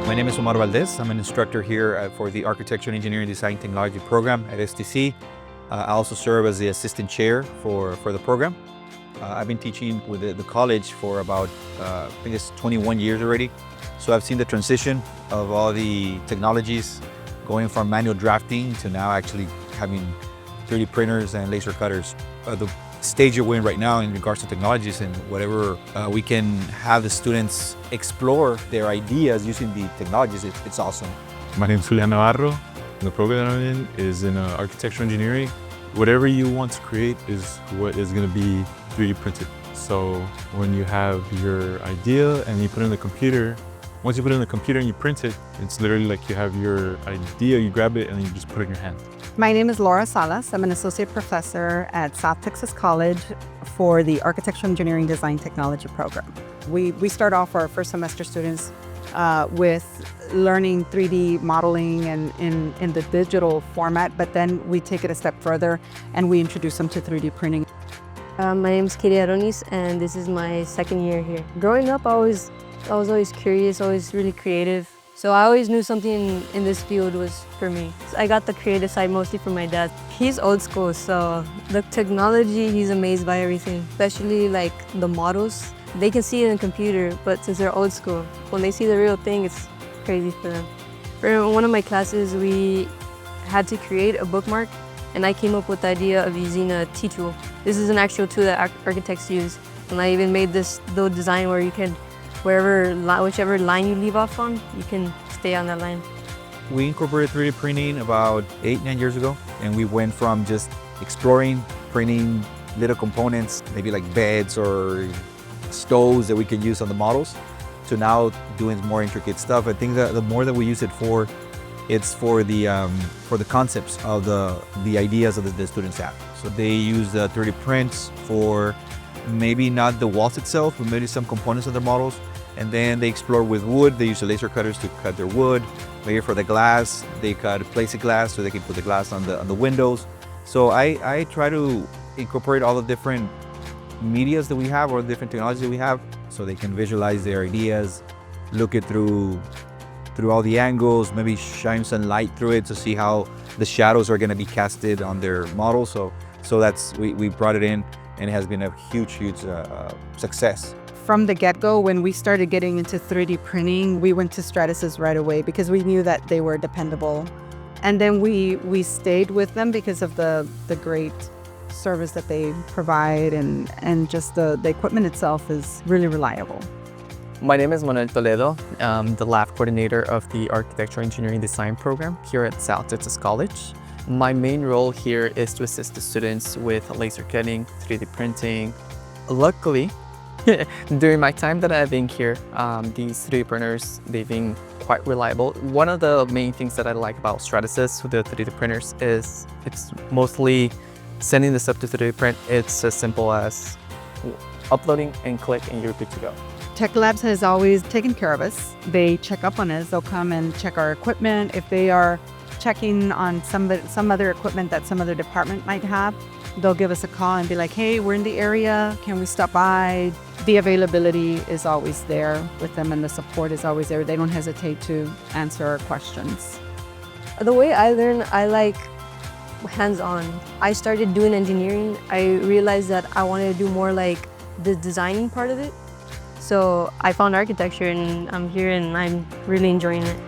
My name is Omar Valdez. I'm an instructor here for the Architecture and Engineering Design Technology program at STC. I also serve as the assistant chair for the program. I've been teaching with the college for about, I think it's 21 years already. So I've seen the transition of all the technologies going from manual drafting to now actually having 3D printers and laser cutters. The stage you're in right now in regards to technologies and whatever we can have the students explore their ideas using the technologies, it's awesome. My name is Julian Navarro. The program that I'm in is in architectural engineering. Whatever you want to create is what is going to be 3D printed. So when you have your idea and you put it in the computer, once you put it in the computer and you print it, it's literally like you have your idea, you grab it and you just put it in your hand. My name is Laura Salas. I'm an associate professor at South Texas College for the Architectural Engineering Design Technology program. We start off our first semester students with learning 3D modeling and in the digital format, but then we take it a step further and we introduce them to 3D printing. My name is Katie Aronis, and this is my second year here. Growing up, I was always curious, always really creative. So I always knew something in this field was for me. I got the creative side mostly from my dad. He's old school, so the technology, he's amazed by everything, especially like the models. They can see it in a computer, but since they're old school, when they see the real thing, it's crazy for them. For one of my classes, we had to create a bookmark, and I came up with the idea of using a T-tool. This is an actual tool that architects use, and I even made this little design where you can, whichever line you leave off on, you can stay on that line. We incorporated 3D printing about 8-9 years ago, and we went from just exploring, printing little components, maybe like beds or stoves that we can use on the models, to now doing more intricate stuff. I think that the more that we use it for, it's for the concepts of the ideas that the students have. So they use the 3D prints for maybe not the walls itself, but maybe some components of their models. And then they explore with wood. They use the laser cutters to cut their wood. Maybe for the glass, they cut plexiglass glass so they can put the glass on the windows. So I try to incorporate all the different medias that we have or the different technologies that we have so they can visualize their ideas, look it through all the angles, maybe shine some light through it to see how the shadows are going to be casted on their model. So that's, we brought it in, and it has been a huge success. From the get-go, when we started getting into 3D printing, we went to Stratasys right away because we knew that they were dependable. And then we stayed with them because of the great service that they provide, and just the equipment itself is really reliable. My name is Manuel Toledo. I'm the lab coordinator of the Architectural Engineering Design program here at South Texas College. My main role here is to assist the students with laser cutting, 3D printing. Luckily, during my time that I've been here, these 3D printers, they've been quite reliable. One of the main things that I like about Stratasys with the 3D printers is it's mostly sending this up to 3D print. It's as simple as uploading and click and you're good to go. Tech Labs has always taken care of us. They check up on us. They'll come and check our equipment. If they are checking on some other equipment that some other department might have, they'll give us a call and be like, hey, we're in the area, can we stop by? The availability is always there with them, and the support is always there. They don't hesitate to answer our questions. The way I learn, I like hands-on. I started doing engineering. I realized that I wanted to do more like the designing part of it. So I found architecture, and I'm here and I'm really enjoying it.